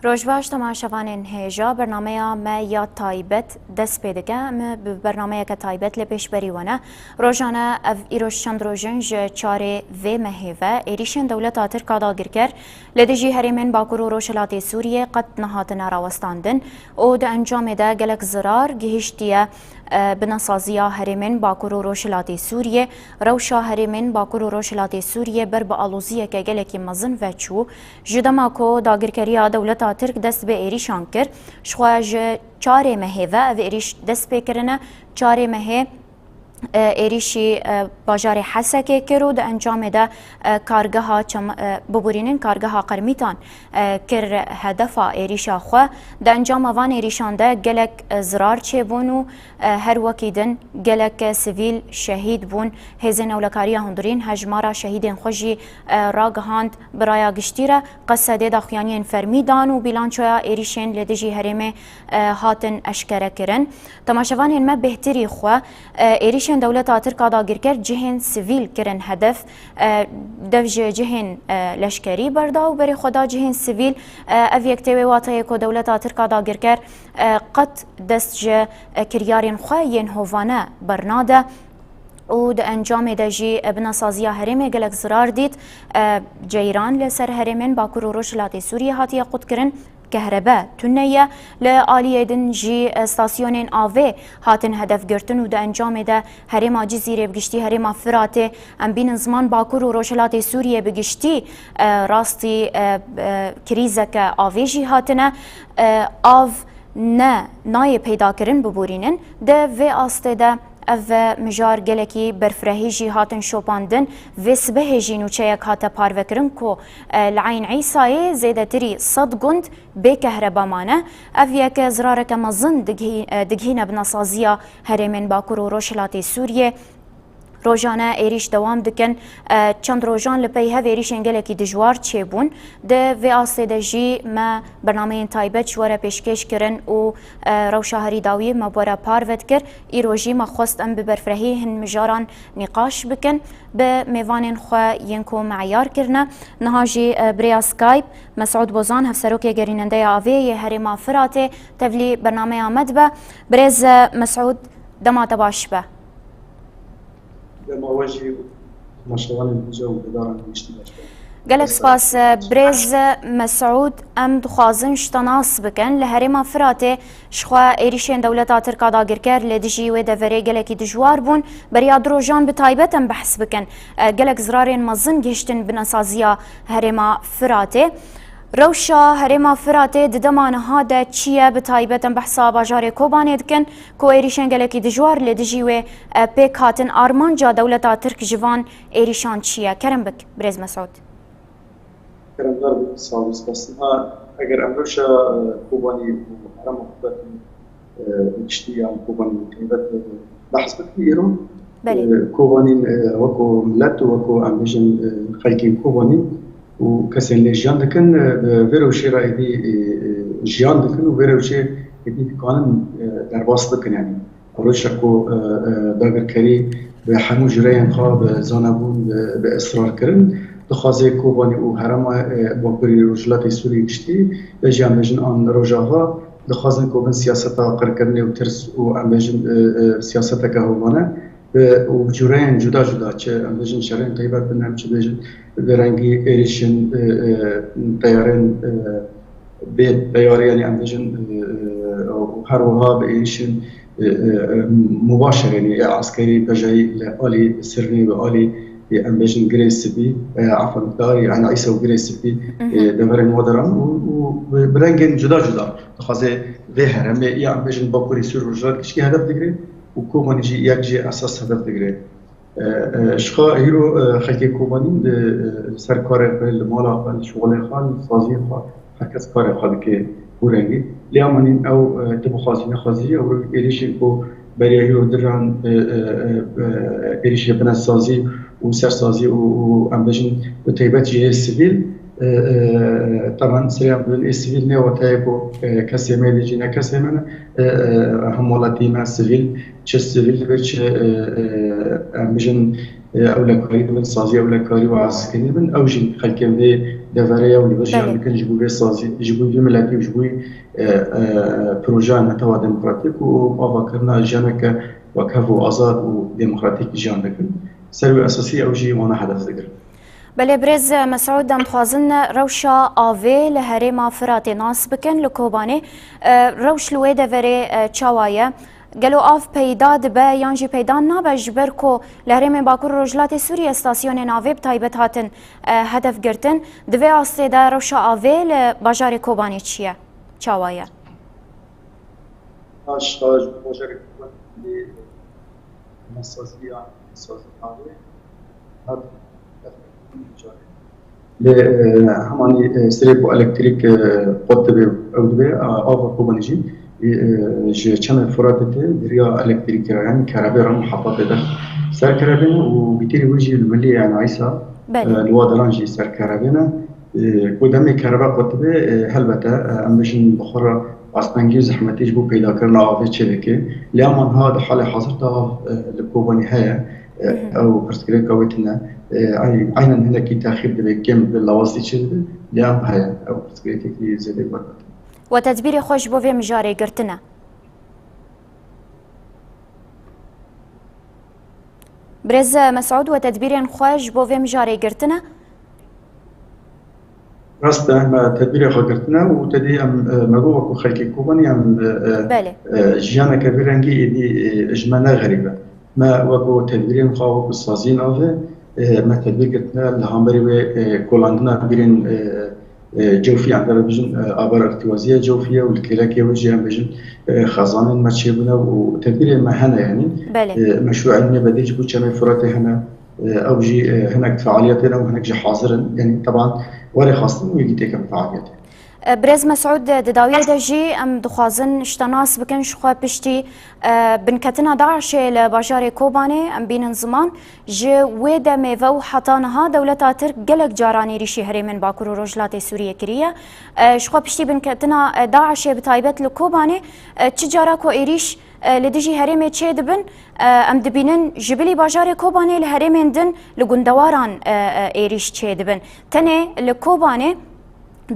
روجباش تماشاوانên hêja bernameya me ya taybet dest pê dike em bi bernameyeke taybet lê pêşberî wane. Rojane ev îroj çend rojin ji çarê vê mehê ve êrişên dewleta Tirka dagirker lê dijî herêmên Bakur û Rojhilatê Sûriyê qet nehatine rawestandin û di encamê de gelek zirar gihîştiye bi nesaziya herêmên Bakur û Rojhilatê Sûriyê. Rewşa herêmên Bakur û Rojhilatê Sûriyê ber bi aloziyeke gelekî mezin ve çû ji dema ku dagirkeriya dewleta Tirk dest bi êrîşan kir ji ji çarê mehê ve ev êrîş dest pêkirine çarê mehê êrîşî bajarê Hesekê kir û di encamê de kargeha biborînên kargeha Qermîtan kir hedefa êrîşa xwe. Di encama van êrîşan de gelek zirar çêbûn û her wekî din gelek sivîl şehîd bûn. Hêzên Ewlekariya Hundirîn hejmara şehîdên xwe jî ragihand bi raya giştî re qesedê daxuyaniyên fermî dan û bîlançoya êrîşên lê dijî herêmê hatin eşkere kirin. Temaşevanên me bêhtirî xwe êrîş dewleta Tirka dagirker cihên sivîl kirin hedef dev ji cihên leşkerî berda û berê xwe da cihên sivîl ev yektê wê watayê ku dewleta Tirka dagirker qet dest ji kiryarên xwe yên hovane bernade û di encamê de jî bi nesaziya herêmê gelek zirar dît. Ceyran li ser herêmên Bakur û Rojhilatê Sûriyê hatiye qutkirin. Kehrebe tuneye li aliyê din jî stasyonên avê hatin hedef girtin û di encamê de herêma Cizîrê bi giştî herêma Firatê em bînin ziman Bakur û Rojhilatê Sûriyê bi giştî rastî krîzeke avê jî hatine av nayê peydakirin biborînin de vê astê de ev mijar gelekî berfirehî jî hatin şopandin vê sibehê jî nûçeyek hate parvekirin ku li Ayn Îsayê zêdetirî 100 gund bê kehreba mane. Ev yeke zirareke mezin digihîne bi nesaziya herêmên Bakur û Rojhilatê Sûriyê. Rojane êrîş dewam dikin çend rojan li pey hev êrîşên gelekî dijwar çêbûn. Di vê astê de jî me bernameyên taybet ji were pêşkêş kirin û rewşa herî dawî me were parvet kir. Îro jî me xwest em bi berfirehî hin mijaran nîqaş bikin bi mêvanên xwe yên ku meyar kirine. Niha jî birêya Skype Mesûd Bozan hevserokê gerînendeya avê yê herêma Firatê tevlî bernameya me dibe. Birêz Mesûd dema te baş be. Gelek spas birêz Mesûd em dixwazin ji te nas bikin li herêma Firatê ji xwe êrîşên dewleta Tirka dagirker lê dijî wê deverê gelekî dijwar bûn beriya du rojan bi taybet em behs bikin. Gelek zirarên mezin gihiştin bi nesaziya herêma Firatê. Rewşa herêma Firatê di dema niha de çi ye bi taybet em behsa bajarê Kobanê dikin ku êrîşên gelekî dijwar lê dijî wê pêk hatin armanca dewleta Tirk ji van êrîşan çi ye? Kerem bik birêz Mesûd. Keremdar bû sağ ol spas. Eger em rewşa Kobanî û herêma Firatê giştî yan Kobanî taybet behs bikin îro Kobanîn wekû millet û wekû em bijin xelkên Kobanî û kesên lê jiyan dikin vê rewşê re êdî jiyan dikin û vê rewşê êdî dikanin derbas bikin yani. Rewşa ku dagirkerî bi hemû jireyên xwe bi zanebûn bi esrarkirin dixwaze Kobanî û herêma Bakurê Rojhilatê Sûriyê giştî jî em bêjin an roja xwe dixwazin ku bin siyaseta qirkirinê û tirs û em bêjin siyaseteke hovane û cûreyên cuda cuda çi em bêjin şerên taybet bin em çi bêjin bi rengî êrîşên teyarên bê teyarî yani em bêjin her wiha bi êrîşên mubaşer yani askerî bejayî li alî Sirnê ve alî em bêjin girê spî afirdarî Ayn Îsa û girê spî deverên we deran û bi rengên cuda cuda dixwaze vê herêmê ya em bêjin Bakurê Sûr Rojhilat giştî hedef digire û Kobanî jî yek jî esas hedef digire. Ji xwe îro xelkê Kobanî li ser karê xwe li mala xwe li şoxelê xwe li saziyê xwe herkes karê xwe dike bû rengî. Lê amanîn ew tu bixwazî nexwazî ew êrîşên ku beriya îro diran êrîşê bine sazî û sersazî û em bêjin bi taybet jî ê sivîl طبعا سريع بالسيفيل نيو تايبو كسي ميلي جينا كسي من هم ولاتي ما سيفيل تش سيفيل بيتش مجن اولكاري من صازي اولكاري وعسكري من اوجين خلكم دي دفريا ولبرجع ممكن جبوي صازي جبوي ملاتي وجبوي بروجا نتوا ديمقراطيك وافكرنا جانك وكفو آزاد وديمقراطيك جانك سروي أساسي أو جي وانا هدف ذكر. بله برز مسعود دم خوازن روشا آوی لهرما فرات ناس بکن لکوبانه روش لوی دوره چاوایه گلو آف پیدا دبه یانجی پیدا نابه جبر کو لهرم باکور روجلات سوریه استاسیون ناوی بتایبت هاتن هدف گرتن دوی آسته ده روشا آوی لباجار کوبانه چیه؟ چاوایه؟ باجار کوبانه مسازی آوی هاد همانی سریب الکتریک قطبه اودبه آوا کوبانیجی چند فراتته دریا الکتریک یعنی کرابه رام محطات ده سر کرابه و بیتری وجی الملی عن عیسی الوادرانجی سر کرابه قدام کرابه قطبه هلبته امشین بخور اصلاً زحمتیش بو پیدا کردن آوی چه که لیامان ها در حال حاضر تا لکوبانی های او پرسکری کاوتنا عينا هنا كي تاخير دبي كم باللواسي شد لام هيا او پرسکری کی زده بود و تدبیر خوش بو ویم جاری گرتنه برز مسعود و تدبیر خوش بو ویم جاری گرتنه راسته ما تدبیر خو گرتنه و تدی ام مگو وکو خلکی کوبانی ام جیانا کبیرنگی دی اجمانا غریبه ما وكو تدبيرين خاوة بالصازين أوه ما تدبير قلتنا لهامبري وكولاندنا بيرين جوفي عندنا بيجن آبار ارتوازية جوفية والكلاكية وجيان بيجن خزانين ما تشيبنا وتدبير ما هنا يعني مشروع علمي بديج بو كما فراتي هنا أو جي هناك فعالياتنا وهناك جي حاضرا يعني طبعا وري خاصة ويجي تيكم فعاليات برز مسعود دداویه دجی ام دخوازن اشتناس بکن شخوا پشتی بنکتنا داعش لباجار کوبانه ام بین زمان جه ویده میوه و حتانها دولتا ترک گلک جارانی ریشی هریمن باکور و روجلات سوریه کریه شخوا پشتی بنکتنا داعش بتایبت لکوبانه چه جارا کو ایریش لدجی هرمه چه دبن ام دبینن جبلی باجار کوبانه لهرمن دن لگندواران ایریش چه دبن تنه لکوبانه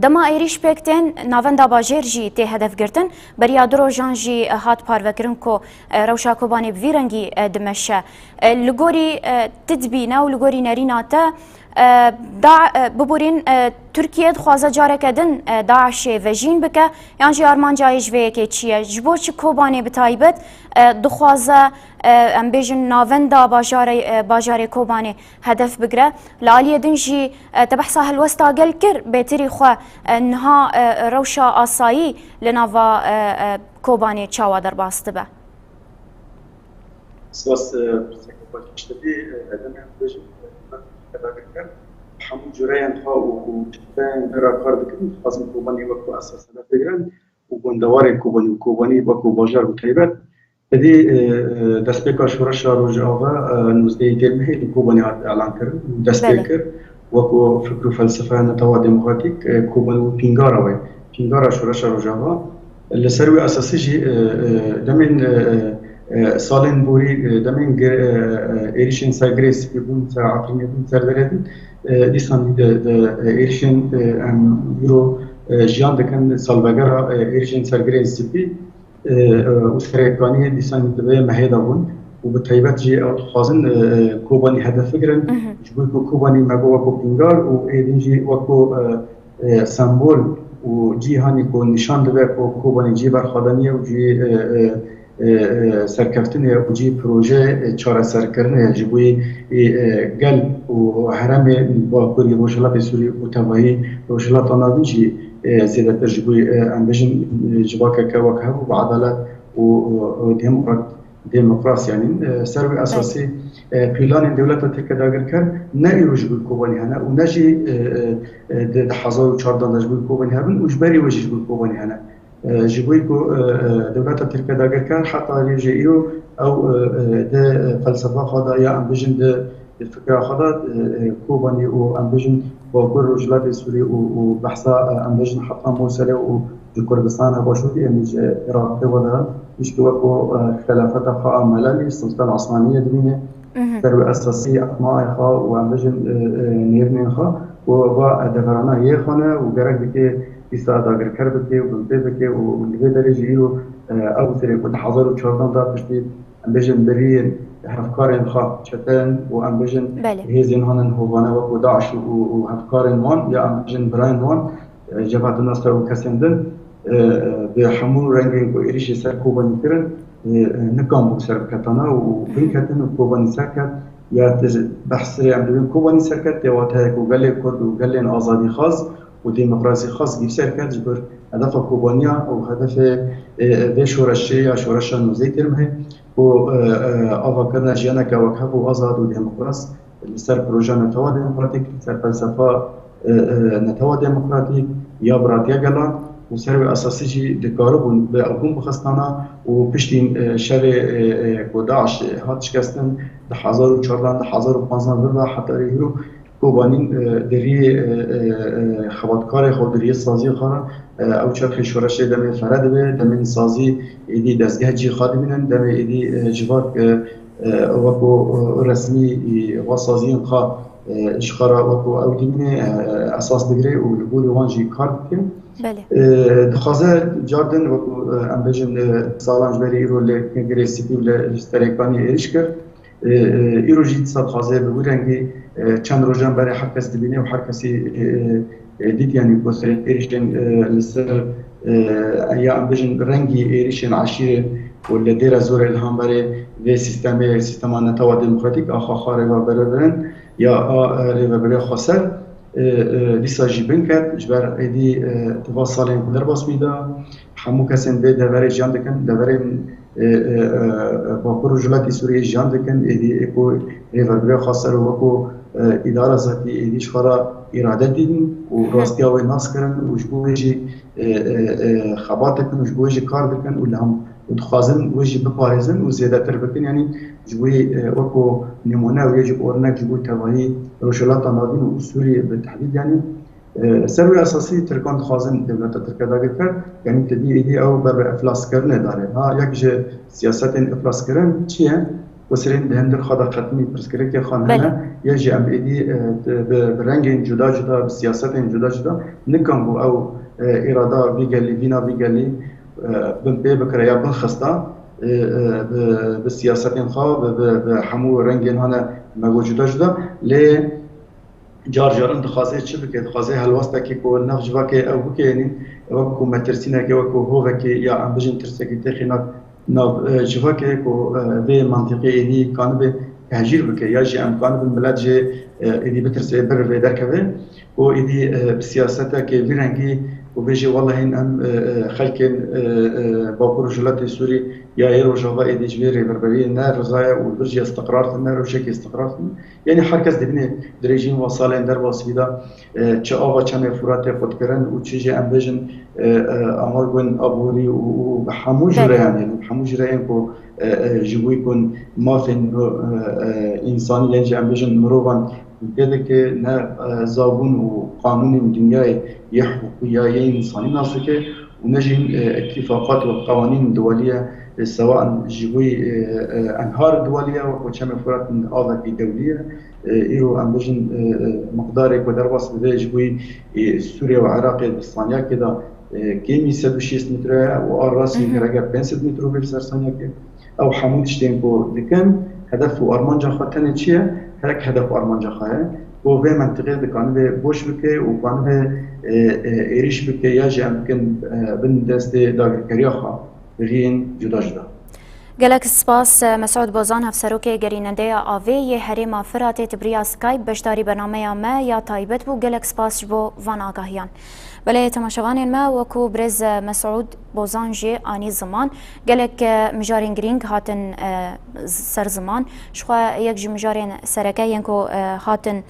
دما ایریش پکتن ناوندا باجر جی ته هدف گرتن بریا درو جان جی هات پاروکرن کو روشا کوبانی بویرنگی دمشه لگوری تدبینا و لگوری نریناتا ببورین ترکیه خوازه جاره کدن داعش وجین بکه یعنی جی آرمان جایش وی که چیه جبور چی کوبانی بتایبت دخوازه ام بیجن ناوندا باجار کوبانی هدف بگره لالیه دنجی تبحثا هلوستا گل کر بهتری خو انها روشا آسایی لناوا کوبانی چاوا در باسته به سواس برسكوباتشتبي ادم بيجي كذا حمود جريان ها وتبان برا كارد كده لازم كوباني وكو اساس هذا فكرا وبندوار كوباني وكو باجار وتايبات هذه دسبيكا شورش روجاوا نوزدي ترمي كوباني اعلان كر دسبيكر وكو فكر فلسفه نتوا ديمقراطيك كوباني بينغارا شورش روجاوا اللي سروي اساسي جي دمن سالن بوری دمین ایرشین سرگریس بیبون سر عقلی بیبون سر دردن دیسان ایرشین یورو جیان دکن سالبگرا ایرشین سرگریس زبی و سرکانی دیسان دبی مهیدا بون و به طیبت جی خازن کوبانی هدف گرن جبوی کو کوبانی مگو وکو پینگار و ایدین جی وکو سمبول و جی هانی کو نشان دبی کو کوبانی جی برخوادنیه و جی سرکفتن وجی پروژه چهار سرکردن جبوی گل و حرم با کلی روشلات سوری و تبایی روشلات آنادیجی زیاده تر جبوی انبیشن جباک که و عدالت و دموکراسی یعنی سروی اساسی پیلان دولت ترکیه داگر کرد نه ایرو جبوی کوبانی هنه و نه جی ده 1400 جبوی کوبانی هنه و جبری وجی جبوی کوبانی هنه جبوي كو دولة تركيا داگر حتى يجيو او ده فلسفة خدا يا امبيجن ده الفكرة خدا كوباني و امبيجن وكل رجلات سوري وبحثا امبيجن حتى موصلة و كردستان باشودي يعني عراق ولا مش كو خلافات خا ملالي السلطة العثمانية دمينة تروي أساسية ما خا وامبيجن نيرنين خا و دفرانه یه خانه و گرگ بکه ایستاد اگر کر بکه و بنده بکه و لیوه درجه ایرو او سری کد 1414 دا پشتی ام بجن برین هفکارن خواه چتن و ام بجن بله هیزین هانن هوانه و داعش و هفکارن وان یا ام بجن براین وان جبهت النصر و کسیندن به همون رنگین و ایریش سر کوبانی کرن نکام بو سر کتانا و بین کتن و کوبانی سر کت یا بحث ام بین کوبانی سر کت یا وقت کو گله کرد و گله آزادی خاص و دموکراسی خاص گیف سر کت جبر هدف کوبانیا و هدف به شورشی یا شورش نوزی ترمه و آوا کردن جیانا که وکه و آزاد و دموکراس سر پروژه نتوا دموکراتیک سر فلسفه نتوا دموکراتیک یا براتیا گلان و سر اساسی جی دکارو بون به اقوم بخستانا و پشتین شر داعش هاتش کستن ده 1400 ده 1500 و حتی ریرو کوبانین دری خباتکار خود دری سازی خارا او چرخ شورش دم فرد به دم سازی ایدی دستگاه جی خادمینن دم ایدی جواد وکو رسمی و سازی خا اشخارا وکو او دیمه اساس بگیره و لگولی وانجی کار بکن دخوازه جاردن وکو ام بجن سالانج بری ایرو لگره سیپی و لستریکانی ایش کرد ایرو جید صد خوازه بگویرنگی چند روزان برای هر کس دبینه و هر کسی دید یعنی بسیار ایریشن لسر یا ام بجن رنگی ایریشن عشیره و لدیر زور الهام برای و سیستم نتوا دموکراتیک آخا خاره و برن یا برای خسر لیسا جیبن کرد جبر ایدی توا سالین در باس میده همو کسین به دوره جان دکن دوره باکور جلاتی سوریه جان دکن ایدی اکو برای خسر و اکو اداره ذاتی ایدیش خارا اراده دیدن و راستی آوی ناس کرن و جبوهی خبات دکن و جبوهی کار دکن و لهم ودخوازن وجه بپارزن و زیاده تر بکن یعنی جبوی وکو نمونه و یجب اورنک جبوی تواهی روشلات نادین و اصولی به تحدید یعنی سروی اساسی ترکان خوازن دولت ترکیه داگر کرد یعنی تبی ایدی او بر افلاس کردن داره ها یک جه سیاست افلاس کردن چیه؟ وسرین دهندر خدا ختمی پرسکره که خانه یک جه ام ایدی برنگ جدا جدا بسیاست جدا جدا نکن بو او اراده بیگلی وینا بیگلی بن بکره یا بن خسته به سیاست خواه به همو رنگ هانا موجوده جدا لی جار دخوازه چه بکه دخوازه هلواسته که کو نفج واکه او بکه یعنی وکو مترسینه که وکو هو که یا ام بجن ترسه که تخی ناب جواکه کو به منطقه ایدی کانو به تهجیر بکه یا جی امکان به ملت جی ایدی بترسه بر و درکوه و ایدی بسیاسته که ویرنگی و بيجي والله إن أم خلق باكور جلات سوري يا إيرو جوا إيدي جبيري بربري النار رزايا وبرجي استقرار النار وشكل استقرار يعني حركز دبني دريجين وصالين در واسبيدا چه آوا چه فرات خود کرن و چیزی ام بيجن آمار گون آبوری و همو جريان يعني همو جريان کو جبوي كون مافن إنساني يعني ام بيجن مروان بده که نه زابون و قانون دنیای یه حقوقی انسانی ناسو که و نجیم اتفاقات و قوانین دولیه سواء جوی انهار دولیه و چه مفرات من آذکی دولیه ایرو ام بجن مقداری که در واسه بده جوی سوریه و عراق بسانیا که دا کمی 106 متره و آر راسی که رگه 500 متر به سرسانیا که او حمودش تیم کو دکن هدف و آرمانجا خاطنه چیه؟ هر هدف آرمانجا خواهد و به منطقه دکانه به بوش بکه و کانه به ایریش بکه یا جه امکن بند دست داگرکریا خواه بغین جدا جدا گلک سپاس مسعود بازان هفسروک گریننده آوی یه هریم فرات تبریا سکایپ بشداری برنامه ما یا تایبت بو گلک سپاس بو وان آگاهیان بله تماشاوان ما وکو برز مسعود بازان جی آنی زمان گلک مجارین گرینگ هاتن سر زمان شخوا یک جی مجارین سرکه ینکو هاتن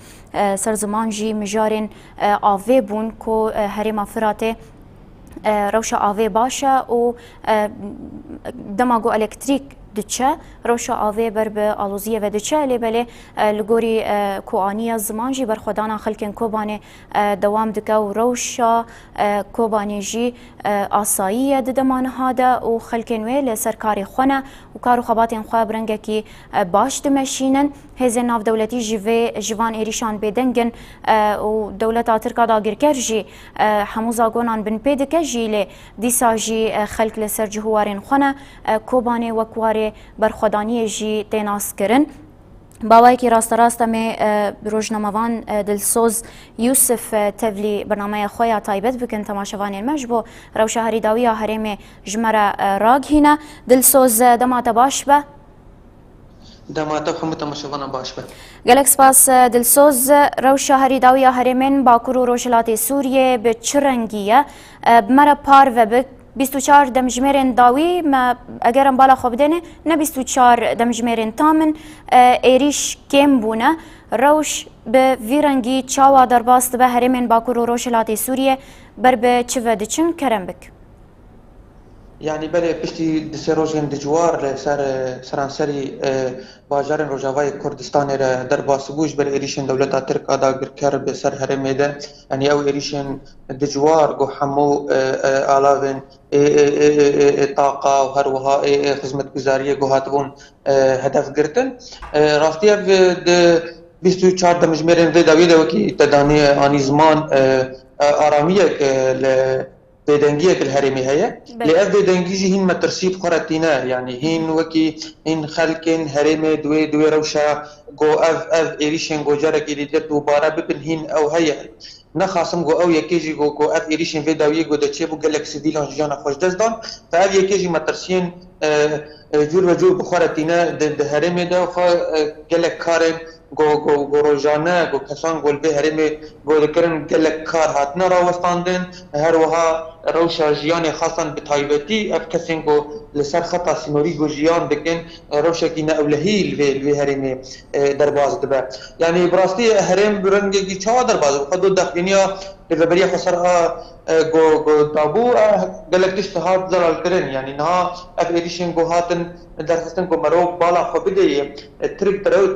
سر زمان جی مجارین آوی بون کو هریم فرات روشا آوی باشه و دماغو الکتریک دچه روشا آوی بر به آلوزیه و دچه لیبله لگوری کوانی زمان جی بر خودانا خلکن کوبانه دوام دکه و روشا کوبانی جی آساییه دمان هاده و خلکن وی لسرکاری خونه و کار و خباتین خواه برنگه کی باش دمشینن هزین ناف دولتی جوان ایریشان بدنگن و دولت ترکا داگیر کر جی همو زاگونان بن پیده که جی لی دیسا جی خلق لسر جهوارین خونه کوبانه وکواره برخودانی جی تیناس کرن باوای کی راست می روزنامه‌وان دلسوز یوسف تبلی برنامه خویا تایبت بکن تماشاوان مجبو رو شهری داویا هرم جمره راگ هینا دلسوز دمات باش به دمات خم تماشاوان باش به گلکس پاس دلسوز رو شهری داویا هرمن باکور و روشلات سوریه به چرنگیه بمره پار و بک 24 دمجمرین داوی ما اگرم بالا خوب دنه نه 24 دمجمرین تامن ایریش کم بونه روش به ویرنگی چاوا درباست به هرمن باکور و روشلات سوریه بر به چه ودچن کرم بک يعني بله پشتی دسروجین دجوار سرانسری باجارن روجاوای کردستان را در باسبوش بر ایریشن دولت ترک آداگر کر به سر هرمه ده یعنی او ایریشن دجوار گو همو آلاوین طاقه و هر وها خدمت گزاری گو هاتبون هدف گرتن راستی اف 24 دمجمرین ده داویده وکی تدانی آنی زمان آرامیه که بدنگیه که الهرمي هي لأف بدنگی جی هین مترسیب خورتینا يعني هین وکی هین خلکن هرمي دوی روشا گو اف ایریشن گو جارا کی دیت دوباره ببن هین او هي نخاسم گو او یکیجی گو اف ایریشن في داویه گو دچه بو گلکسی دیلان جانا خوش دزدان فاف یکیجی مترسین جور و جور بخورتینا ده هرمي ده خو گلک کارن گو روزانه گو کسان گل به هرمي گو دکرن گلک کار هاتنا راوستاندن هر وها روشا جیان خاصا بتایبتی اف کسین گو لسر خطا سنوری گو جیان دکن روشا کی نه اولهی لوی هرمي درباز دبا يعني براستی هرم برنگی چا درباز خود دخینیا لبریا خسرها گو دابو گلک اشتهاد زلال کرن يعني نها اف ایدیشن گو هاتن درخستن گو مرو بالا خو بده ترک درو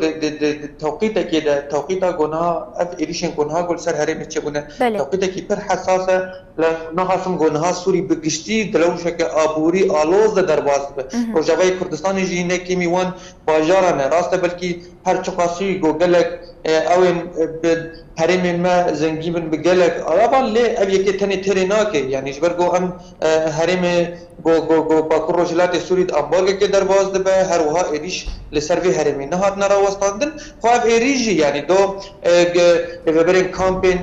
توقيته كده توقيته جونها اف ايريشن جونها قول سر هرم تشبونه توقيته كي بر حساسه لنها سم جونها سوري بقشتي دلوشه كابوري الوز درباز روجاوي كردستان جينه كيمي وان باجارنا راست بلكي هر چقاسي جوجلك او هرم ما زنجيبن بقلك طبعا ليه ابي كي تاني تريناك يعني جبرجو ام هرم جو باكور روجلات سوري امبارغ كي درباز دبه هر وها ايريش لسرفي هرمي نهات نرا وستاندن خاب ايريجي يعني دو ببرين كامبين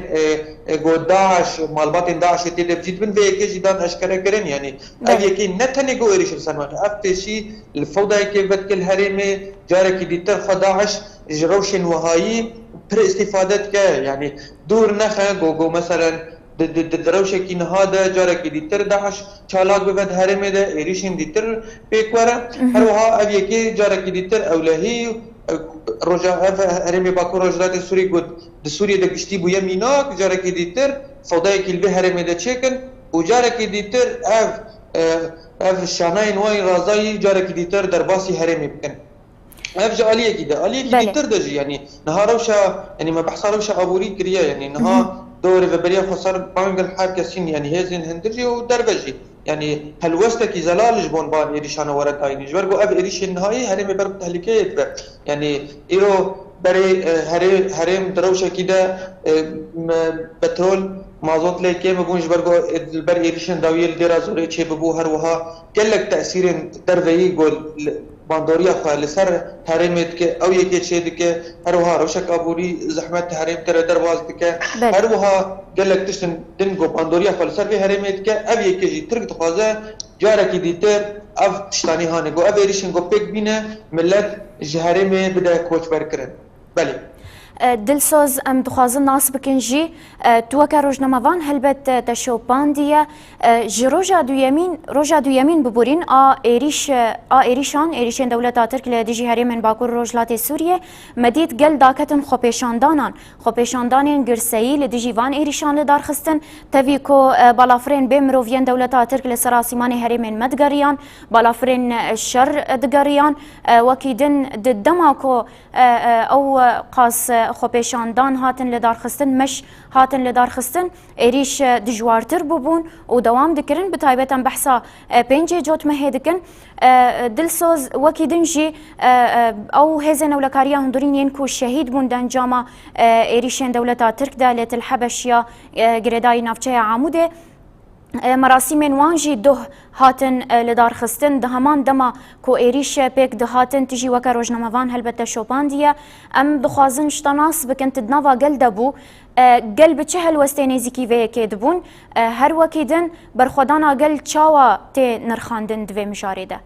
جو داعش مالبات داعش تيد بجد بن في كي جدان اشكره كرن يعني ابي كي نتني جو ايريش سنوات افتشي الفوضى كي بدك الهرمي جارك ديتر خداعش جروشن وهاي پر استفادت که يعني دور نخه جو مثلا دروشه کی نهاده جاره کی دیتر داعش چالاک ببد هرمه ده ایریشن دیتر پیکوره هر وها اوی کی جاره کی دیتر اولهی روجا هرمه باکو روجات سوری گود د سوریه د گشتي بو یمیناک جاره کی دیتر فضای کی به هرمه ده چکن و جاره کی دیتر اف شاناین وای رازای جاره کی دیتر در باسی هرمه بکن اف جاليه كده اليه كده دیتر دجی يعني نها روشا يعني ما بحصل روشا ابوري كريا يعني نها دور فبريا خسر بانجل حركسين يعني هزين هندرجي ودربجي يعني هلوستك زلال جبون بان ايريشان ورد ايني جبرجو اب ايريش النهائي هرم برب تهلكيت يعني ايرو بري هرم دروشه كده بترول مازوت لكي بقول جبرجو البر ايريشن داويل ديرا زوري تشي ببو هر وها كلك تاثير دربي يقول باندوريا خال سر هرمت که او یکی چیزی که هر وها روشک ابوری زحمت هرم تر درواز که هر وها قالك تشتن دنگو باندوريا خال سر في هرمت که او یکی جی ترک تخازه جاره کی دیتر اف تشتانی هانه گو او ایریشن گو پیک بینه ملت جهرمه بده کوچ برکرن بله دلسوز ام دخوازن ناس بکن جی تو که روزنامه‌وان هلبت تشوپاندیه جی روژا دو یمین ببورین ایریشان دولت ترک لدیجی هرمن باکور روجلات سوریه مدید گل داکتن خوپیشاندانان گرسایی لدیجی وان ایریشان لدارخستن تویکو بالافرین بمروفین دولت ترک لسراسیمان هرمن مدگریان بالافرین شر دگریان وکیدن دماکو او قاس خو پیشاندان هاتن لدارخستن مش هاتن لدارخستن ایریش دجوارتر ببون و دوام دکرن بتایبتا بحثا پنج جوت مهدکن دلسوز وکی دنجی او هزن اولکاریا هندورین ينكو شهيد بوندن جاما ایریشن دولتا ترک دالت الحبشیا گردای نافچه عموده مراسم وانجی ده هاتن لدار خستن ده همان دما کو ایریش پیک ده هاتن تجی وکا روزنامه‌وان هلبته شوپاندیه ام دخوازن شتناس بکن تدناوا گل دبو گل بچه هلوسته نزیکی وی که دبون هر وکیدن برخودانا گل چاوا تی نرخاندن دوی مجارده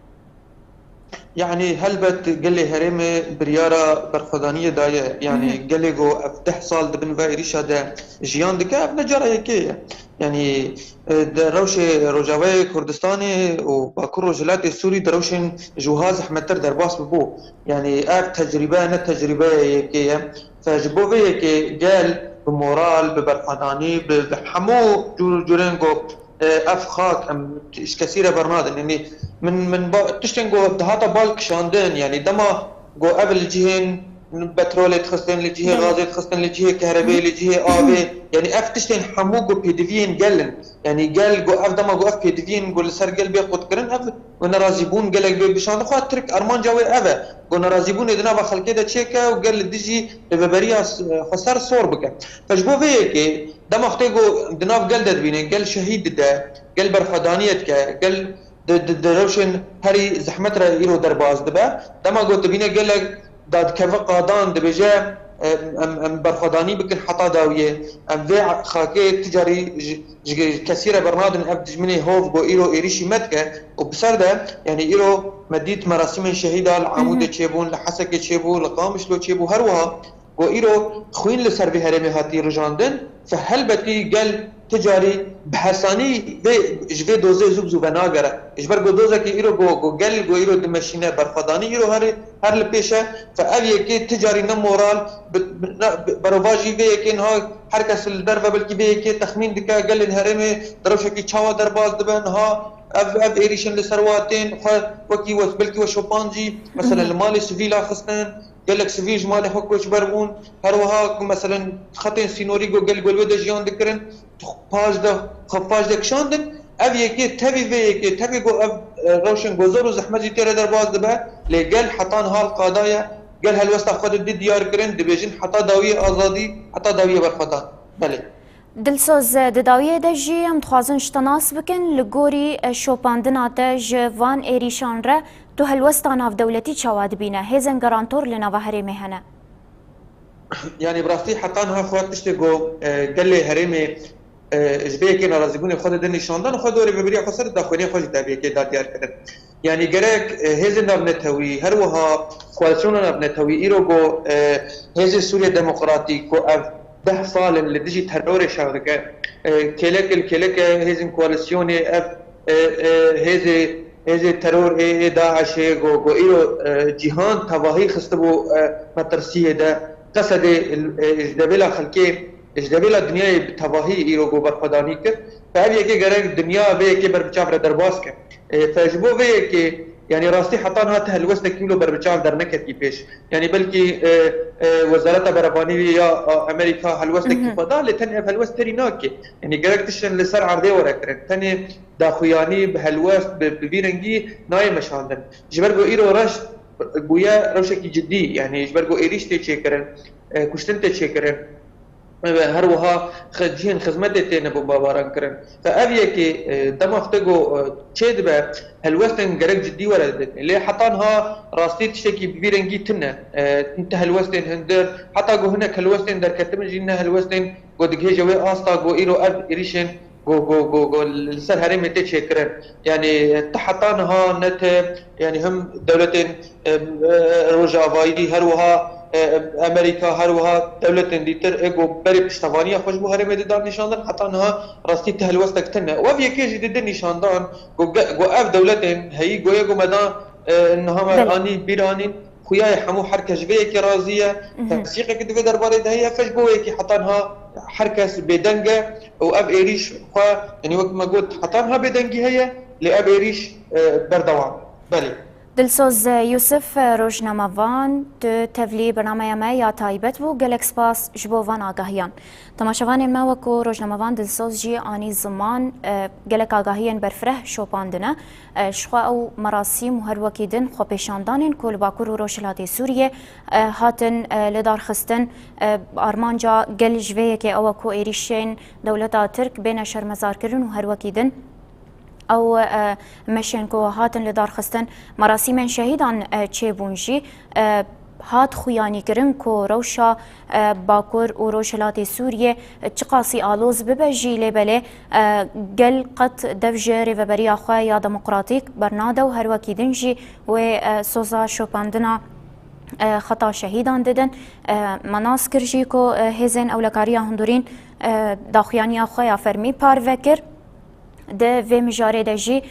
يعني هلبت قال هرمي بريارة برخدانية داية يعني قال جو افتح صال دبن فايريش هذا جيان دكا ابن جرى هيك يعني دروشة رجاوي كردستاني وباكر رجلات السوري دروشن جهاز احمد در باس ببو يعني اب تجربة نه تجربة هيك فجبو هيك قال بمورال ببرخداني بحمو جورينجو اف خاك ام ايش كثيره برنادن يعني من تشتن جو دهاتا بالك شاندن يعني دما جو قبل جهن بترول تخستن لجهه غاز تخستن لجهه كهرباء لجهه ابي يعني اف تشتن حمو جو بيدفين قالن يعني قال جو اف دما جو اف بيدفين جو سر قلبي قد كرن اف ونرازيبون قال لك بشان خاطر ترك ارمان جاوي افا جو نرازيبون ادنا بخلكده تشيكا وقال دجي ببريا خسر صور بك فجبو هيك دما اختيجو دناف قال دبينه قال شهيد ده قال برخدانيتك قال دروشن هري زحمت را ايرو درباز دبا دما قلت بينه قال لك داد كيف قادان دبجا ام برخداني بكن حطا داويه ام بيع خاكي تجاري كثيره برنادن ابدج مني هوف جو ايرو ايريشي متكه وبصر ده يعني ايرو مديت مراسم شهيده العمود تشيبون لحسك تشيبو لقامش لو تشيبو هروها جو ايرو خوين لسر في هرمي هاتي رجاندن فهلبتي قال تجاري بحساني جوي دوزه زوب ناگره اجبر جو دوزه كي ايرو جو قال جو ايرو دمشينه برخداني ايرو هر البيشه فابي كي تجاري نمورال برواجي في كي ها حركه الدربه بلكي في كي تخمين دكا قال الهرمي دروشه كي تشاوا درباز دبن ها اف ايريشن لسرواتين وكي بلكي وشوبانجي مثلا المالي سفيلا خصن قال لك سفيج مالي حكوش بربون هروها مثلا خطين سينوريغو قال الودا جيان دكرن خفاج دك شاندن ابي كي تبي في كي تبي جو روشن جوزر زحمتي ترى درباز دبا لي قال حطان هالقضايا قال هالوسط خد ديار كرن دبيجن حتى داويه ازادي حتى داويه برخطان بله دلسوز دداویه دجی ام تخوازن شتناس بکن لگوری شوپاندنات جوان ایریشان را تو هلوستان اف دولتی چواد بینه هزن گرانتور لنوا هرمه هنه يعني براستي حطانها خوات تشتغو قال لي هرمي جبيه كنا رازقوني خد دني شاندان خد دوري ببريا خسر داخلي خوش دابيه كي دار كده يعني جرك هزن ابنتوي هروها كواليسيون ابنتوي ايروغو هزن سوريا ديمقراطيكو اف 10 سال اللي تجي تهروري شاركه كلك هزن كواليسيوني اف هزي ترور داعش جو ايرو جهان تواهي خستبو مترسيه ده قصد اجدبلا خلكي اجدبلا الدنيا بتواهي ايرو جو برخدانيك فهي كي غير الدنيا بي كي بربچاف درباسك فجبو بي كي يعني راستي حطانها تهلوست كيلو بربچاف در نكتي بيش يعني بلكي وزارة برباني يا امريكا هلوست كي فضا لتن هلوست ريناك يعني جركتشن لسر عرضي وركرن تاني داخوياني بهلوست ببيرنجي ناي مشاندن جبرغو ايرو رش بويا روشكي جدي يعني جبرغو ايريش تشيكرن كشتن تشيكرن هروها خجين خدمتي نبو باباران كرن فابي كي دمختگو تشيد با هلوستن جرك جدي ورد اللي حطانها راستي تشتكي بيرنجي تنا انت هلوستن هندر حتى جو هناك هلوستن در كتم جينا هلوستن جو دغه جوي استا جو ايرو اب ايريشن جو السر هرمي تشكرن يعني تحطانها نت يعني هم دولتين روجافايدي هروها امريكا هروها دولة ديتر ايجو بري بشتوانية خوش بو هرمي دان نشاندن حتى انها راستي تهلوستك تنا وفي كيجي دي نشاندان جو اف دولتين هي جو ايجو مدان انها اني بيراني خويا حمو حركه جبيه كي رازيه تسيقه كي دفي درباري هي فاش بو كي حطانها حركه بدنجه واب ايريش يعني وقت ما قلت حطانها بدنجي هي لاب ايريش بردوام بلي دلسوز یوسف روزنامه‌وان تفلی برنامه ما یا تایبت بو گلک سپاس جبوان آگاهیان تماشاوان ما وکو روزنامه‌وان دلسوز جی آنی زمان گلک آگاهیان برفره شوپاندنه شخوا او مراسم و هر وکیدن خو پیشاندانن کل باکور و روشلاتی سوریه هاتن لدار خستن آرمانجا گل جویه که او کو ایریشین دولتا ترک بین شرمزار کردن و هر وکیدن او مشن کو هاتن لدار خستن مراسم شهیدان چه بونجی هات خویانی کرن کو روشا باکور و روشلات سوریه چقاسی آلوز ببجی لبله گل قط دفجر و بریا خواه یا دموقراطیک برناده و هر وکی دنجی و سوزا شوپاندنا خطا شهیدان ددن مناس کرجی کو هزن اولکاریا هندورین داخویانی خواه فرمی پار وکر ده و مجاره دجی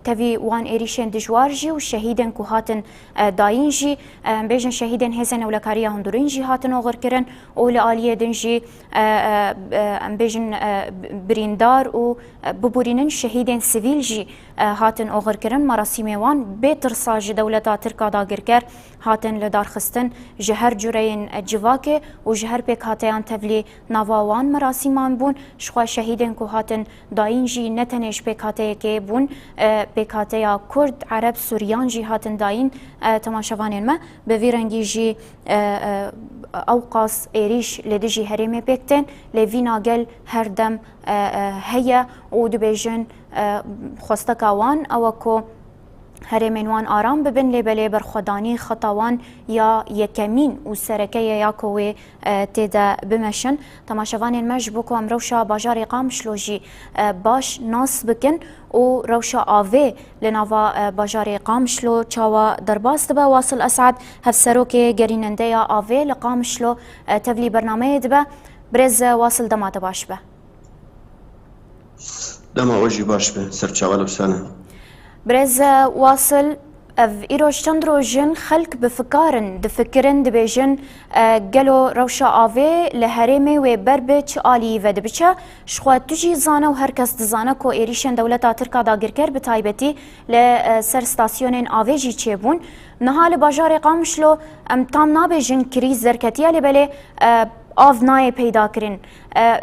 تبي وان إيريشين دجوارجي وشهيدن كوهاتن داينجي بيجن شهيدن هزن أولكاريا هندورينجي هاتن أغر كرن أولى آلية دنجي بيجن بريندار و ببورينن شهيدن سيفيلجي هاتن أغر كرن مراسم وان بترصاج دولة تركا داغر كر هاتن لدار خستن جهر جرين جواكي وجهر بيك هاتيان تبلي نافاوان مراسمان بون شخوا شهيدن كوهاتن داينجي نتنش بيك هاتيكي بون بکاتیا کرد عرب سوریان جی هاتن داین تماشاوانین ما به ویرنگی جی اوقاس ایریش لدیجی هریم بکتن لوینا گل هر دم هیا و دبیجن خواستکاوان او کو هرمنوان آرام ببن لبله برخدانی خطاوان یا یکمین و سرکه یا کوی تیدا بمشن تماشاوان المجبو کو امروشا باجار قامشلوجی باش ناس بکن و روشا آوه لناوا باجار قامشلو چاوا درباست با واصل اسعد هفسروکه گریننده یا آوه لقامشلو تفلی برنامه دبا برز واصل دمات باش به دما وجی باش به سرچاوالو سنه برز واصل ایروش چند روزن خلق بفکارن دفکرن دبیجن گلو روشا آوه لهرمه و بربچ آلی و دبچه شخوات تجی زانه و هر کس دزانه کو ایریشن دولتا ترکا داگر کر بتایبتی لسر ستاسیونین آوه جی چه بون نهال باجار قامشلو تام نابیجن کریز درکتیه لبله آف نای پیدا کرن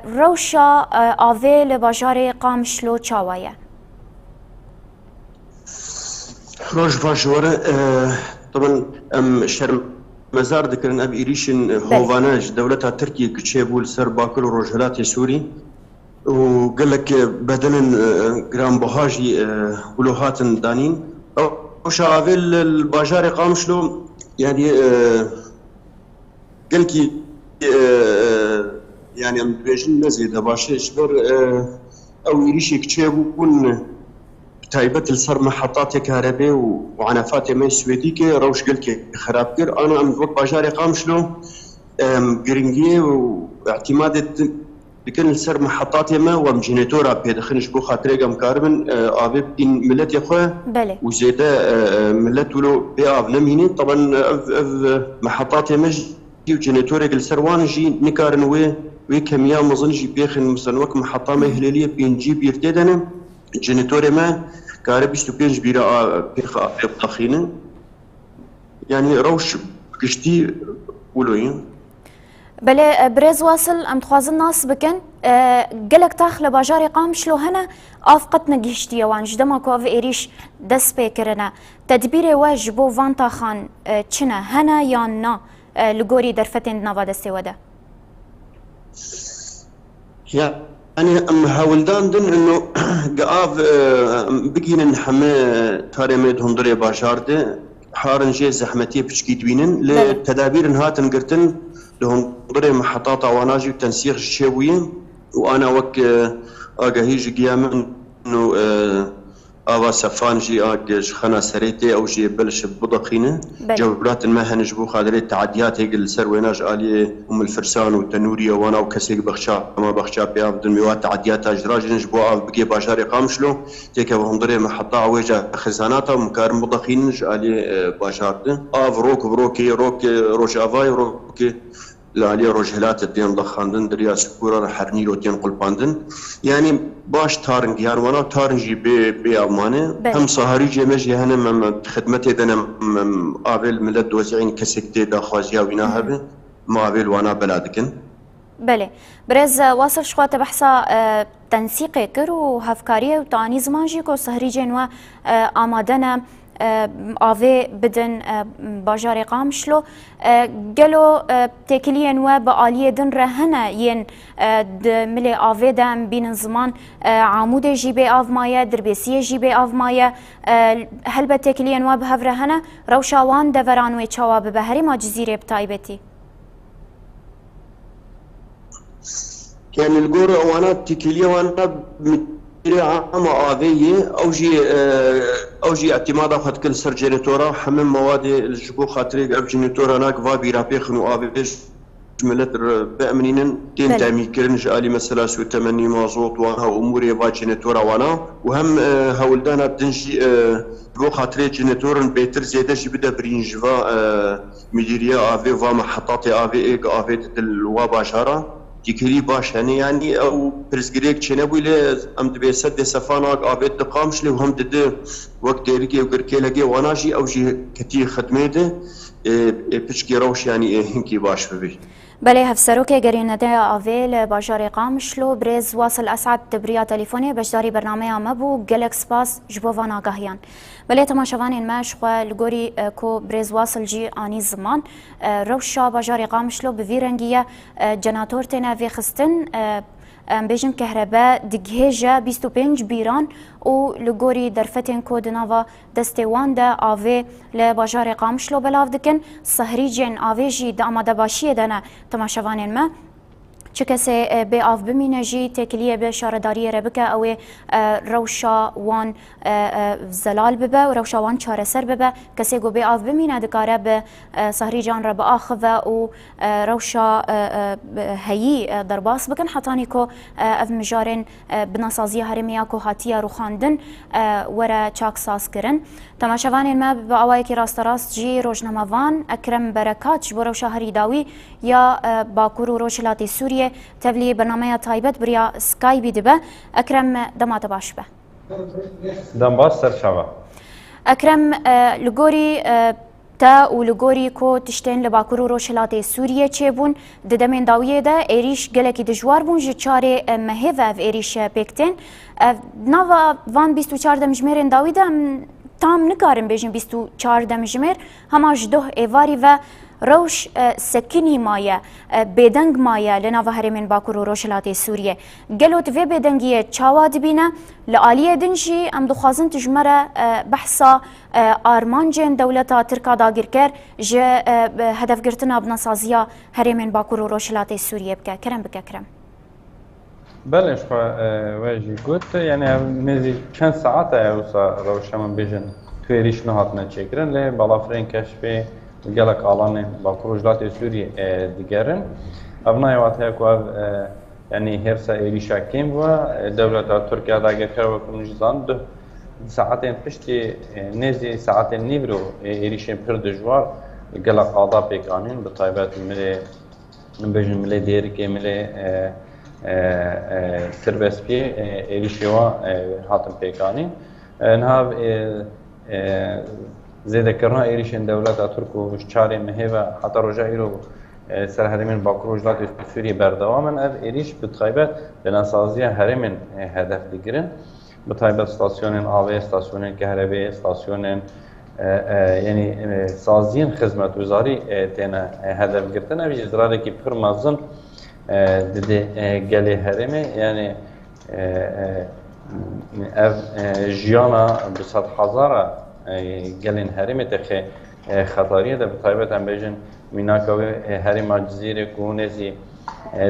روشا آوه لباجار قامشلو چاوایه روش باشوره طبعا شرم مزار ذكرن اب ايريشن هوفاناج دولتها تركيا كتشيبول سر باكر وروجلات سوري وقال لك بدن جرام بهاجي ولوهات دانين او شافيل الباجار قامشلو يعني قال لك يعني ام بيجن نزيد باشي شبر او ايريشي كتشيبول تايبت السر محطات كهرباء وعنفات من سويدي كي روش قلك خراب كر انا ام وقت باجاري قامشلو جرينجي واعتماد بكن السر محطات ما ومجينيتورا بيدخنش بو خاطري ام كاربن ابي بدين ملت يا خويا وزيدا ملت ولو بياف نميني طبعا محطات ما وجينيتورا السروان جي نكارن وي كميا مظنجي بيخن مثلا وك محطه ما هلاليه بينجي بيرتدنا جنتوري ما كارب 25 بيرا بيخا بطخينه يعني روش كشتي ولوين بله برز واصل ام تخوازن ناس بكن قلق تاخ لباجاري قامشلو هنا افقت نجشتي وان جدما كو ايريش دس بكرنا تدبير واجبو فانتا خان چنا هنا يا نا لغوري درفتين نافا دستي ودا يعني هاولدان دن انه قاف بقينا نحمي تاريميد هندري باشارده حارنجي زحمتي بشكي دوينن لتدابير هاتن قرتن لهندري محطات واناجي وتنسيق الشيويين وانا وك اقاهيجي قياما انه آوا سفان جي آج خنا سريتي أو جي بلش بضخينة جولات ما هنجبو خادري تعديات هيك السر ويناج آلية الفرسان والتنورية وانا وكسيك بخشا ما بخشا بياف دميوات تعديات أجراج نجبو آف بقي باشاري قامشلو تيكا وهندري محطة ويجا خزاناتا ومكارم بضخينة آلية باشارتن آف روك بروكي روك روش آفاي روكي لعلی روجهلات دین دخاندن دریا سکورا حرنیلو دین قلباندن یعنی باش تارنگ یاروانا تارنجی به آمانه هم سهاری جمعی هنم خدمت دنم آبل ملت دوزعین کسکتی داخوازیا وینا هبه مقابل وانا بلادكن. بله برز واصل شخوات بحثا تنسيق كر وهفكاريه وتاني زمان جيكو سهري جنوا آمادنا آوه بدن باجار قامشلو قالو تاكليا و بآلية دن رهنا ين ملي آوه دم بين زمان عمود جيبي آف مايا دربيسية جيبي آف مايا هل بتاكليا و بهف رهنا روشاوان دورانوي چاوا ببهري ما جزيرة بتايبتي يعني الجور وانا تكليه وانا عام آویه اوجی اعتماد خود کن سر جنتورا همه مواد الجبو خاطری اب جنتورا ناک و بیرابی خنو آویش ملت بأمنين تين تعمي كرنج آلي مثلا سو تمني مازوت وها أموري با جنتورا وانا وهم هولدانا تنجي بو خاطري جنتورن بيتر زيادة جي بدا برينجوا مديرية آفي ومحطات آفي إيق آفي تدل وباشارة تكري باش يعني او برزجريك تشنبوله ام دبي سد سفاناك ابيت قامش له هم دد وقت ديركي وكركيلكي واناجي او جي كتير خدمته بيشكي روش يعني هنكي باش ببي بله هفسروكي قرينة آويل باجاري قامشلو بريز واصل أسعد تبريا تليفوني بجداري برنامج مبو جالكس باس جبوفانا قهيان بله تماشوانين ما شخوا لغوري كو بريز واصل جي آني زمان روشا باجاري قامشلو بفيرنجية جناتور تنا في خستن بيجن كهرباء دجهجة 25 بيران و لغوري درفتين كود نافا دستوان دا آوي لباجار قامشلو بلاف دكن صهريجين آوي جي دا آماده باشيه دانا تماشوانين ما چه کسی به آف بمینه جی تکلیه به شارداری ربکه او روشا وان زلال ببه و روشا وان چاره سر ببه کسی گو به آف بمینه دکاره به صهری جان را به آخوه و روشا هیی درباس بکن حتانی که اف مجارن بناسازی هرمیا که هاتیه رو خاندن وره چاک ساز کرن تماشوانین ما به آوائی که راست راست جی روشنموان اکرم برکات جبو روشا هری داوی یا باکور و روشلاتی سوریه تبلی برنامه تایبت بریا سکای بی دبه اکرم دمات باش به دم باش سر شوا اکرم لگوری تا و لگوری کو تشتین لباکور و روشلاتی سوریه چه بون ددمین داویه ده ایریش گلکی دجوار بون جه چاره مهوه و ایریش پیکتین ناوا وان 24 دمجمرین داوی ده تام نکارم بیجن 24 دمجمر هماش ده ایواری و روش سكني مايا بيدنگ مايا لناف هرمين باكور و روشلاتي سوريا قالوت في بيدنگية چاواد بينا لآلية دنجي ام دخوازن تجمرة بحثا آرمانجين دولتا تركا داگير كر جه هدف گرتنا بناسازيا هرمين باكور و روشلاتي سوريا بكا كرم بكا كرم بلش واجي قلت يعني نزي كان ساعات اوسا روشا من بيجن تويريش نهاتنا چكرن لي بالافرين كشفي گلک آلان با پروژلات سوری دیگرن ابنای وقتی که یعنی هرسا ایریشا کم و دولت ترکیه داگر کرد و کنجزان دو ساعتين پشتی نزی ساعتين نیبرو ایریشن پر دجوار گلک آدا پیکانین به طایبات ملی بجن ملی دیر که ملی سربس پی ایریشوا هاتم پیکانین نهاب زیده کرنا ایریشن دولت ترکو چاره مهوه حتی رجع ایرو سر هرمین باکر وجلات سوریه بردوامن اف ایریش بتخایبت بناسازی هرمین هدف دیگرن بتخایبت استاسیون آوی استاسیون کهربی استاسیون یعنی سازین خدمت وزاری تینا هدف گرتن اوی ازراره که پر مزن دیده گلی هرمه یعنی اف جیانا بسات هزاره گلین هرمی تخه خطریه ده بطایبت هم بیجن میناکاوی هرم جزیره کونزی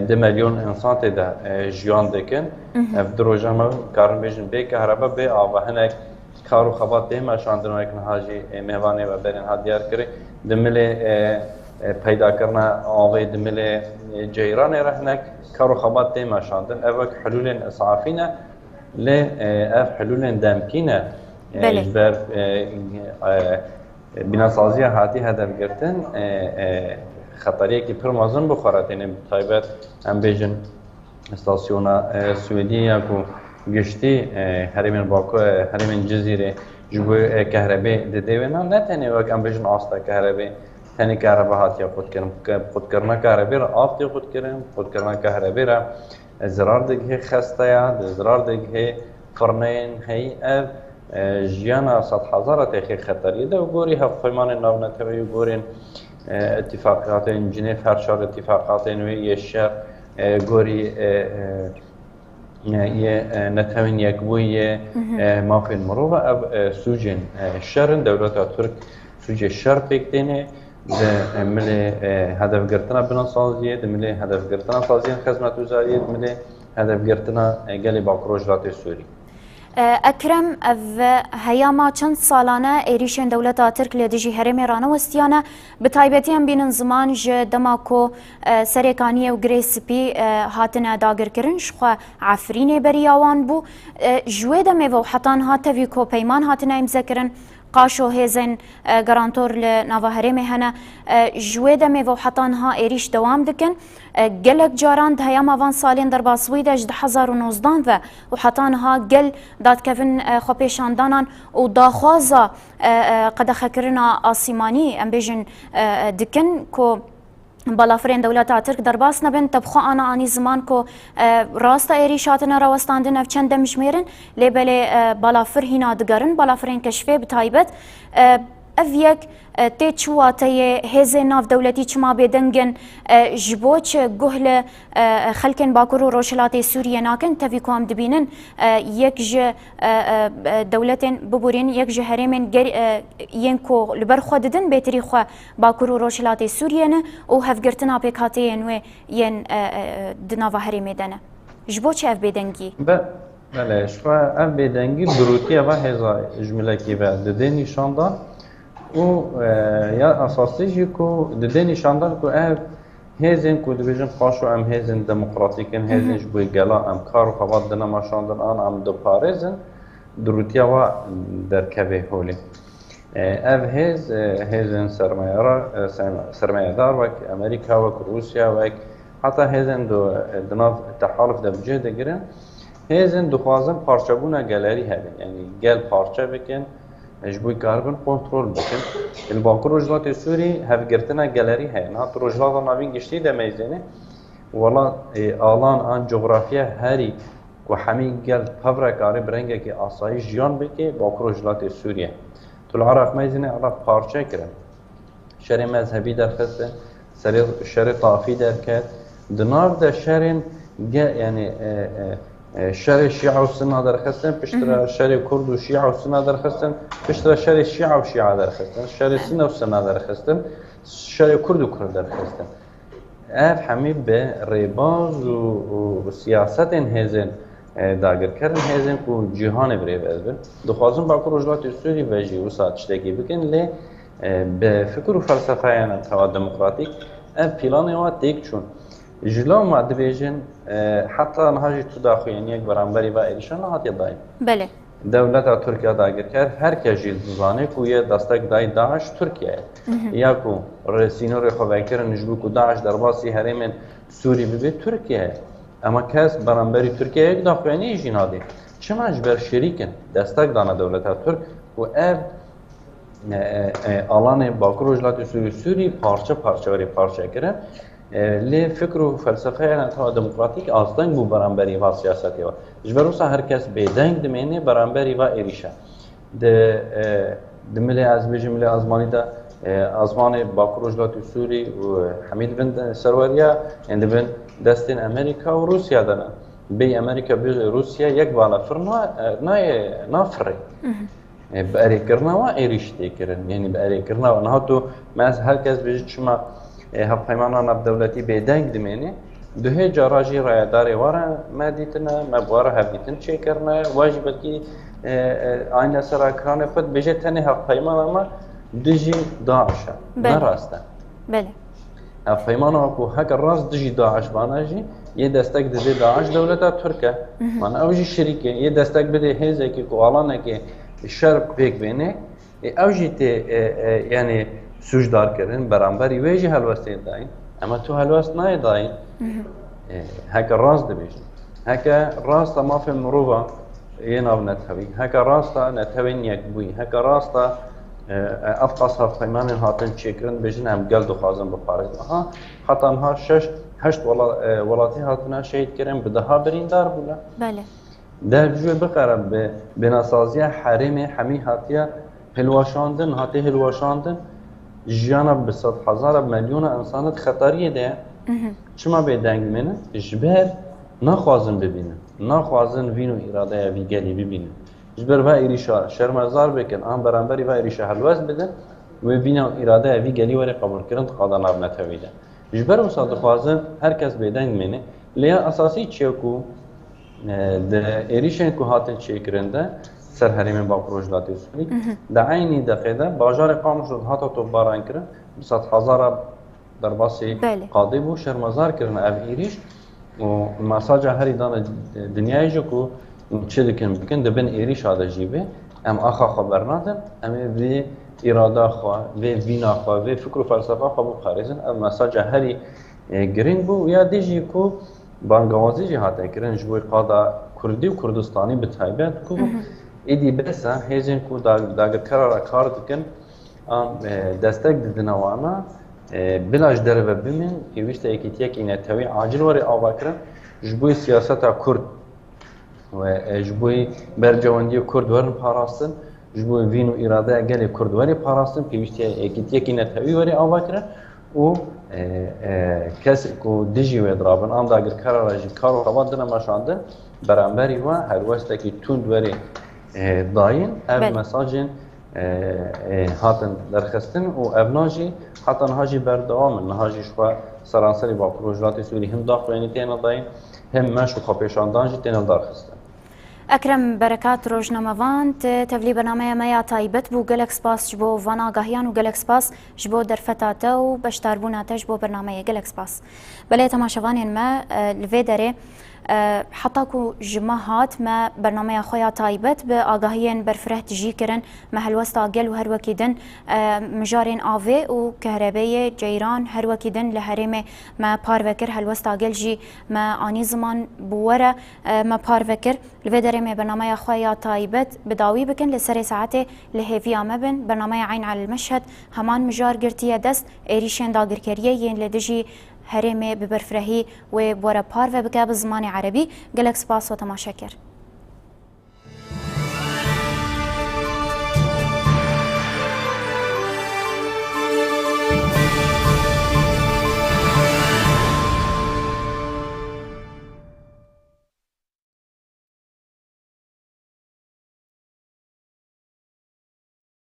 2 میلیون انسان ده جیان دکن اف دروجه ما کارن بیجن به کهربا به آوا هنک کارو خبات ده ماشاندن و اکن حاجی مهوانه و برین ها دیار کری دمله پیدا کرنا آوی دمله جیران رهنک کارو خبات ده ماشاندن اوک حلول اصعافینه ل اف حلول دمکینه بر بناسازی هاتی هدف گرتن خطریه که پر مازن بخورد یعنی تایبت هم بیجن استاسیونا سویدی کو گشتی هرمن باکو هرمن جزیره جبو كهرباء دديونا لا تاني وقت ام بيجن آستا كهرباء تاني كهرباء هاتيا خود کرنا كهرباء را آفتی خود کرنا كهرباء را زرار دیگه هی خستایا زرار دیگه هی فرنين هي اف جيانا 100,000 تاخي خطريه ده وغوري هف فيمان ناونته وغورين اتفاقات جنيف هرشار اتفاقات وي الشر غوري نتمن يكبوي ما في المروه اب سوجن شرن دولت ترك سوج الشر بيكتنه ملي هدف گرتنا بنا سازيه ملي هدف گرتنا سازيه خدمت وزاريه ملي هدف گرتنا قالي باكروجات سوري اکرم هیا ما چند سالانه ایریشن دولت ترک لدیجی هرم ایران وستیانه به تایبتی هم بین زمان ج دماکو سرکانیه و گریسپی هاتن داگر کرن شخوا عفرین بریاوان بو جوه دمه و حتان هاتوی کو پیمان هاتن امزه کرن قاشو هزن گرانتور لناوا هرم هنه جوه دمه و حتان ها ایریش دوام دکن گلک جاران ده ما وان سالین در باسویده 2019 و حتان ها گل داد کفن خوپیشاندانان و داخوازا قد خکرنا آسیمانی ام بیجن دکن کو بالافرین دولت ترک در باس نبن تبخو آنی زمان کو راست ایریشاتنا راوستاندن اف چند مشمیرن لیبل بالافر هینا دگرن بالافرین کشفه بتایبت اف یک تی چواتی هزه ناف دولتی چما بدنگن جبوچ گهل خلکن باکر و روشلات سوریه ناکن تفی کوام دبینن یک ج دولتن ببورین یک ج هرمن ینکو لبر خوددن بهتری خو باکر و روشلات سوریه نه او هفگرتنا پکاتی نو ین دناوا هرمه دنه جبوچ اف بدنگی بله شو اف بدنگی بروتیه و هزا جمله کی و ددنی شاندا و یا اساسی کو ددنی شاندان کو اف هزن کو دیویژن خاصو ام هزن دموکراتیکن هزن جبوی گلا ام کارو خواد دنا ما شاندان آن ام دو پارزن دروتیا و در کبه هولی اف هزن سرمایه دار وک امریکا وک روسیا وک حتی هزن دو دناف تحالف ده بجه دگیرن هزن دو خوازن پارچه بونا گلری هبین یعنی گل پارچه بکن جبوی کاربن کنترل بکن الباکر روجلات سوری هفگرتنا گلری هین هات روجلات ناوین گشتی دمیزنه ولا آلان آن جغرافیا هری و همین گل پفر کاری برنگه که آسایش جیان بکه باکر روجلات سوریه تو العراق میزنه عراق پارچه کرد شر مذهبی در خسته شر طافی در کرد دناف در شرین یعنی شر شیعه و سنه در خستن پشتر شر کرد و شیعه و سنه در خستن پشتر شر شیعه و شیعه در خستن شر سنه و سنه در خستن شر کرد و کرد در خستن اف همه به ریباز و سیاست هزن داگر کردن هزن کو جهان بری بزن دخوازم با کو رجلات سوری و جی و ساعت شتکی بکن لی به فکر و فلسفه یعنی توا دموکراتیک اف پیلان و تیک چون جلو ما دبیجن حتی نهاجی تداخل یعنی یک برانبری و ایشان نهاتی دایم. بله. دولت ترکیه داگر کرد هر کسی زنانه کوی دستک دای داعش ترکیه. یا کو رسینور خوابکر نجبو کو داعش در باسی هرمن سوری ببی ترکیه. اما کس برانبری ترکیه یک داخل یعنی جنادی. چه مجبر شریکن دستک دانه دولت ترک و آلان باکروجلات سوری پارچه وری پارچه کرد. لی فکر و فلسفه یعنی تا دموکراتیک آستان بو برانبری و سیاستی و جبروسا هر کس بیدنگ دمینه برانبری و ایریشه دملی از بیجی ملی ازمانی دا ازمان باکروجلات سوری و حمید بن سرواریا یعنی بن دستین امریکا و روسیا دانا بی امریکا بی روسیا یک بالا فرنا نافره باری کرنا و ایریشتی کرن یعنی باری کرنا و نه تو از هر کس بیجی چما هف پیمانان اب دولتی بیدنگ دمینه دوه جاراجی رایداری واره مدیتنا مبواره هفیتن چه کرنه واجب بلکی آینه سر اکران خود بجه تنه هف پیمان اما دجی داعشه نراسته بله هف پیمان اکو هک راست دجی داعش بانجی یه دستک ده داعش دولتا ترکه من اوجی شریکه یه دستک بده هزه که کوالانه که شرب پیک بینه اوجی تی یعنی سوش دار کردن برانبری ویجی هلوستی داین اما تو هلوست نای داین هک راست دبیجن هک راست ما في مروبا يناب نتهوي هک راست نتهوی نیک بوی هک راست افقاس ها پیمان هاتن چیکرن بجن هم گل دو خازن بپارز ها حتی ها 6-8 ولاتی هاتنا شهید کردن به ده برین دار بولا بله ده جوی بقرب به بناسازی حریم همی هاتیا هلواشاندن هاتی هلواشاندن جیانا به 100,000 میلیون انسانت خطریه ده چما به دنگ منه جبر نخوازن ببینن نخوازن وینو اراده وی گلی ببینن جبر و ایریشا شرمزار بکن آن برانبری و ایریشا حلوز بدن و وینو اراده وی گلی وری قبول کردن قادر ناب نتویده جبر وسط خوازن هر کس به دنگ منه لیا اساسی چیکو ده ایریشن کو هاتن چیکرنده سر هریم با پروژلاتی سوری در عینی دقیقه باجار قام شد حتی تو باران کرد 100,000 در باسی قاضی بو شرمزار کردن اف ایریش و مساج هری دان دنیای جو کو چه دکن بکن دبن ایریش هذا جیبه ام آخا خبر ندن ام وی اراده خوا وی وینا خوا وی فکر و فلسفه خوا بو خارجن ام مساج هری گرینگ بو یا دیجی کو بانگوازی جهات کرن جوی قادا کردی و کردستانی به تایبت کو ایدی بسا هیزن کو داگر کرار کار دکن دستک ددن وانا بلاش دربه بمن پیوسته یکیتیک اینه توی عاجل وری آوا کرن جبوی سیاست کرد و جبوی برجواندی کرد ورن پاراستن جبوی وینو اراده گلی کرد وری پاراستن پیوسته یکیتیک اینه توی وری آوا کرن و کسی کو دیجی و درابن آن داگر کاراجی کارو خواد دنه ماشاندن برانبری و هر وسته کی توند وری داین اف مساجن هاتن درخستن و ابناجی حتی نهاجی بردوام نهاجی شوا سرانسری با پروژلاتی سوری هم داخلینی تینا داین هم مشو خاپیشاندانجی تینا درخستن اکرم برکات روزنامه‌وان تبلی برنامه مایا تایبت بو گلکس پاس جبو وان آگاهیان و گلکس پاس جبو درفتاته و بشتربوناته جبو برنامه گلکس پاس بله تماشاوانین ما لوی داره حتی کو جماعات ما برنامه خویا تایبت به آگاهیان برفره تجی کرن محلوست آگل و هر وکیدن مجارین آوه و کهربای جیران هر وکیدن لحرم ما پاروکر حلوست آگل جی ما آنی زمان بوره ما پاروکر لوی داره ما برنامه خویا تایبت بداوی بکن لسر ساعت لهوی آمبن برنامه عین على المشهد همان مجار گرتیه دست ایریشن داگر کریه ین لدجی هرمه ببرفرهی و بورا پار و بکه بزمان عربی گلکس پاس و تماشا کرد.